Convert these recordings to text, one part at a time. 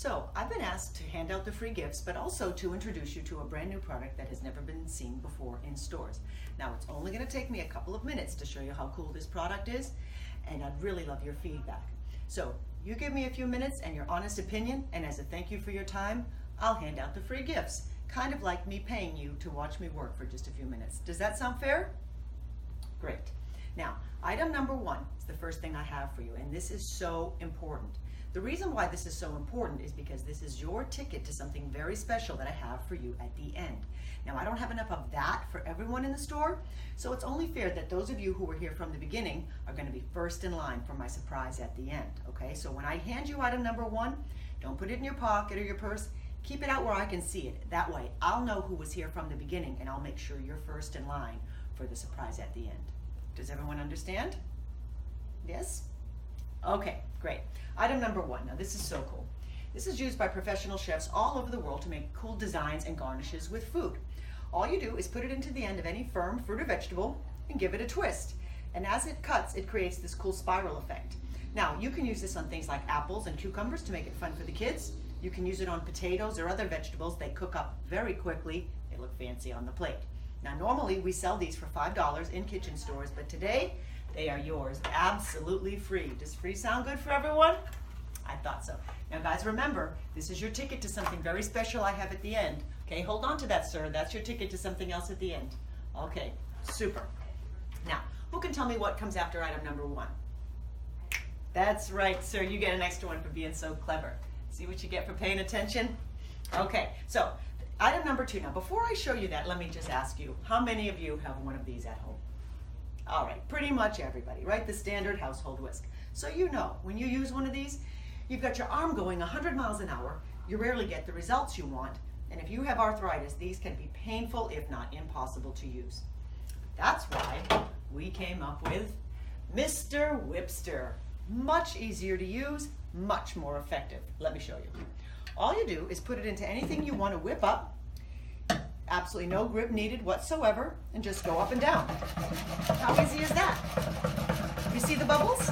So I've been asked to hand out the free gifts, but also to introduce you to a brand new product that has never been seen before in stores. Now it's only going to take me a couple of minutes to show you how cool this product is, and I'd really love your feedback. So you give me a few minutes and your honest opinion, and as a thank you for your time, I'll hand out the free gifts, kind of like me paying you to watch me work for just a few minutes. Does that sound fair? Great. Now, item number one is the first thing I have for you, and this is so important. The reason why this is so important is because this is your ticket to something very special that I have for you at the end. Now, I don't have enough of that for everyone in the store, so it's only fair that those of you who were here from the beginning are going to be first in line for my surprise at the end, okay? So when I hand you item number one, don't put it in your pocket or your purse. Keep it out where I can see it. That way, I'll know who was here from the beginning, and I'll make sure you're first in line for the surprise at the end. Does everyone understand? Yes? Okay, great. Item number one. Now this is so cool. This is used by professional chefs all over the world to make cool designs and garnishes with food. All you do is put it into the end of any firm fruit or vegetable and give it a twist. And as it cuts, it creates this cool spiral effect. Now, you can use this on things like apples and cucumbers to make it fun for the kids. You can use it on potatoes or other vegetables. They cook up very quickly. They look fancy on the plate. Now, normally we sell these for $5 in kitchen stores, but today they are yours absolutely free. Does free sound good for everyone? I thought so. Now, guys, remember, this is your ticket to something very special I have at the end. Okay, hold on to that, sir. That's your ticket to something else at the end. Okay, super. Now, who can tell me what comes after item number one? That's right, sir. You get an extra one for being so clever. See what you get for paying attention? Okay, so item number two. Now, before I show you that, let me just ask you, how many of you have one of these at home? All right, pretty much everybody, right? The standard household whisk. So you know, when you use one of these, you've got your arm going 100 miles an hour. You rarely get the results you want. And if you have arthritis, these can be painful, if not impossible to use. That's why we came up with Mr. Whipster. Much easier to use, much more effective. Let me show you. All you do is put it into anything you want to whip up. Absolutely no grip needed whatsoever, and just go up and down. How easy is that? You see the bubbles?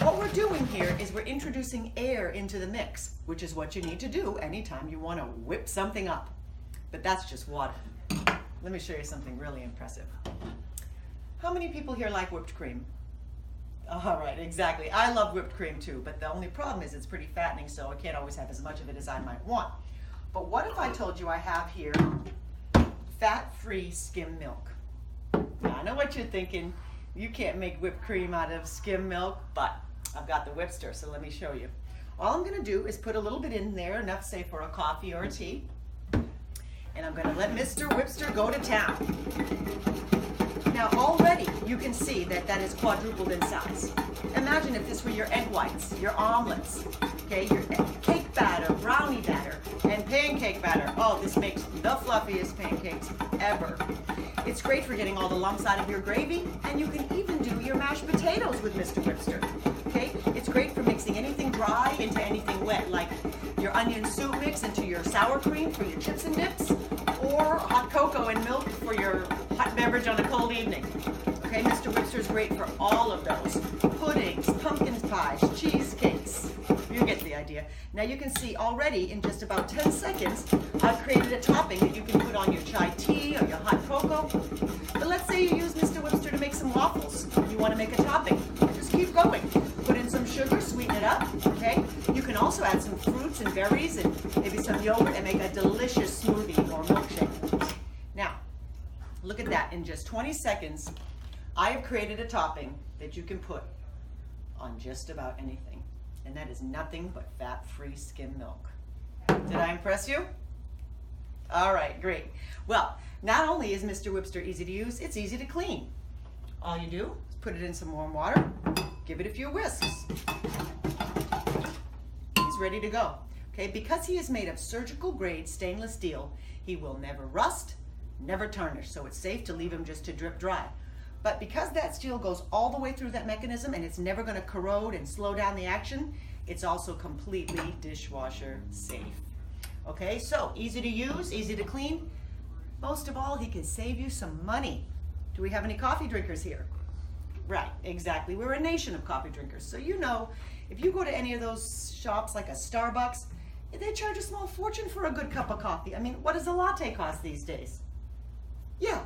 What we're doing here is we're introducing air into the mix, which is what you need to do anytime you want to whip something up. But that's just water. Let me show you something really impressive. How many people here like whipped cream? All right, exactly. I love whipped cream too, but the only problem is it's pretty fattening, so I can't always have as much of it as I might want. But what if I told you I have here fat-free skim milk? Now, I know what you're thinking. You can't make whipped cream out of skim milk, but I've got the Whipster, so let me show you. All I'm gonna do is put a little bit in there, enough say for a coffee or a tea, and I'm gonna let Mr. Whipster go to town. Now already you can see that that is quadrupled in size. Imagine if this were your egg whites, your omelets, okay, your cake batter, brownie batter, and pancake batter. Oh, this makes the fluffiest pancakes ever. It's great for getting all the lumps out of your gravy, and you can even do your mashed potatoes with Mr. Whipster. Okay, it's great for mixing anything dry into anything wet, like your onion soup mix into your sour cream for your chips and dips, or hot cocoa and milk for your hot beverage on a cold evening. Okay, Mr. Whipster is great for all of those. Puddings, pumpkin pies, cheesecakes. You get the idea. Now you can see already in just about 10 seconds, I've created a topping that you can put on your chai tea or your hot cocoa. But let's say you use Mr. Whipster to make some waffles. You want to make a topping. Just keep going. Put in some sugar, sweeten it up, okay? You can also add some fruits and berries and maybe some yogurt and make a delicious smoothie or milkshake. Now, look at that. In just 20 seconds, I have created a topping that you can put on just about anything. And that is nothing but fat-free skim milk. Did I impress you? All right, great. Well, not only is Mr. Whipster easy to use, it's easy to clean. All you do is put it in some warm water, give it a few whisks. He's ready to go. Okay, because he is made of surgical grade stainless steel, he will never rust, never tarnish, so it's safe to leave him just to drip dry. But because that steel goes all the way through that mechanism and it's never going to corrode and slow down the action, it's also completely dishwasher safe. Okay, so easy to use, easy to clean. Most of all, he can save you some money. Do we have any coffee drinkers here? Right, exactly. We're a nation of coffee drinkers. So you know, if you go to any of those shops like a Starbucks, They charge a small fortune for a good cup of coffee. I mean, what does a latte cost these days? Yeah,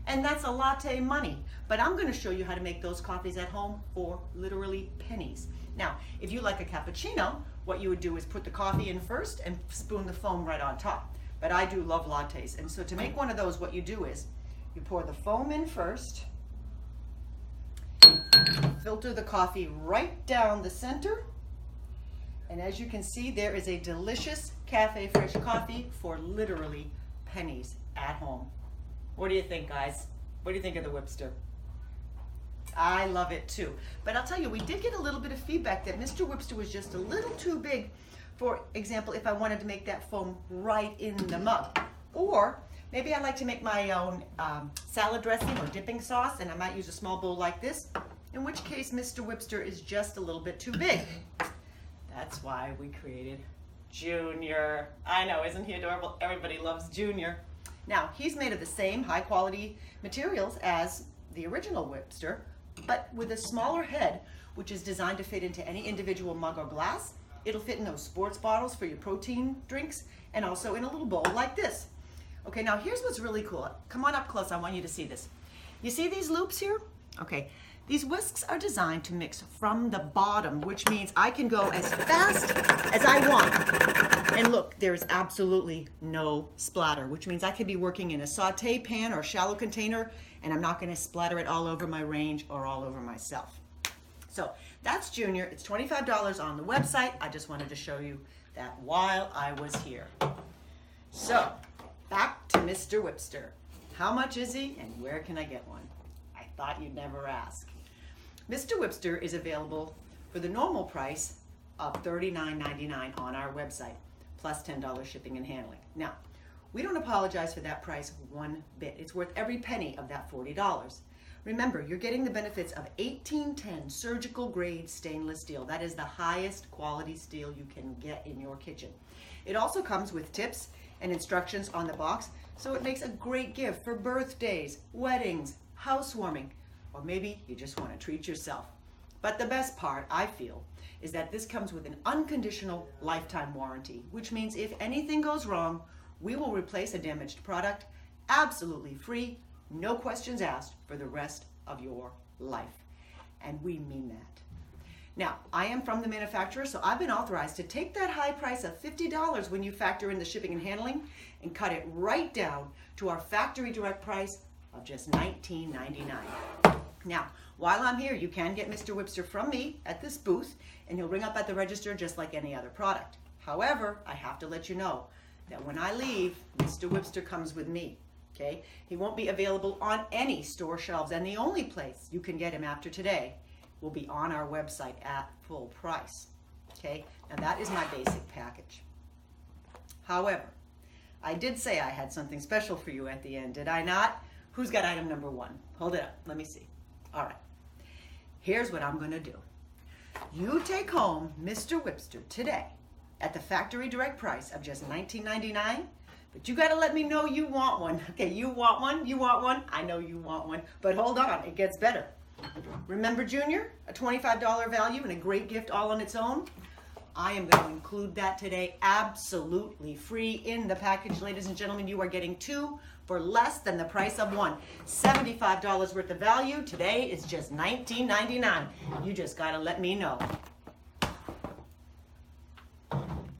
and that's a latte money. But I'm going to show you how to make those coffees at home for literally pennies. Now, if you like a cappuccino, what you would do is put the coffee in first and spoon the foam right on top. But I do love lattes. And so to make one of those, what you do is you pour the foam in first, filter the coffee right down the center, and as you can see, there is a delicious Cafe Fresh coffee for literally pennies at home. What do you think, guys? What do you think of the Whipster? I love it too. But I'll tell you, we did get a little bit of feedback that Mr. Whipster was just a little too big. For example, if I wanted to make that foam right in the mug. Or maybe I like to make my own salad dressing or dipping sauce, and I might use a small bowl like this, in which case Mr. Whipster is just a little bit too big. That's why we created Junior. I know, isn't he adorable? Everybody loves Junior. Now, he's made of the same high quality materials as the original Whipster, but with a smaller head, which is designed to fit into any individual mug or glass. It'll fit in those sports bottles for your protein drinks, and also in a little bowl like this. Okay, now here's what's really cool. Come on up close, I want you to see this. You see these loops here? Okay, these whisks are designed to mix from the bottom, which means I can go as fast as I want. And look, there's absolutely no splatter, which means I could be working in a saute pan or shallow container, and I'm not gonna splatter it all over my range or all over myself. So that's Junior. It's $25 on the website. I just wanted to show you that while I was here. So back to Mr. Whipster. How much is he and where can I get one? I thought you'd never ask. Mr. Whipster is available for the normal price of $39.99 on our website, plus $10 shipping and handling. Now, we don't apologize for that price one bit. It's worth every penny of that $40. Remember, you're getting the benefits of 1810 surgical grade stainless steel. That is the highest quality steel you can get in your kitchen. It also comes with tips and instructions on the box, so it makes a great gift for birthdays, weddings, housewarming, or maybe you just want to treat yourself. But the best part, I feel, is that this comes with an unconditional lifetime warranty, which means if anything goes wrong, we will replace a damaged product absolutely free, no questions asked, for the rest of your life. And we mean that. Now, I am from the manufacturer, so I've been authorized to take that high price of $50 when you factor in the shipping and handling and cut it right down to our factory direct price of just $19.99. Now, while I'm here, you can get Mr. Whipster from me at this booth, and he'll ring up at the register just like any other product. However, I have to let you know that when I leave, Mr. Whipster comes with me. Okay? He won't be available on any store shelves, and the only place you can get him after today will be on our website at full price. Okay? Now that is my basic package. However, I did say I had something special for you at the end, did I not? Who's got item number one? Hold it up, let me see. All right, here's what I'm gonna do. You take home Mr. Whipster today at the factory direct price of just $19.99, but you gotta let me know you want one. Okay, you want one, you want one, I know you want one, but hold on, it gets better. Remember Junior, a $25 value and a great gift all on its own? I am going to include that today absolutely free in the package. Ladies and gentlemen, you are getting two for less than the price of one. $75 worth of value. Today is just $19.99. You just got to let me know.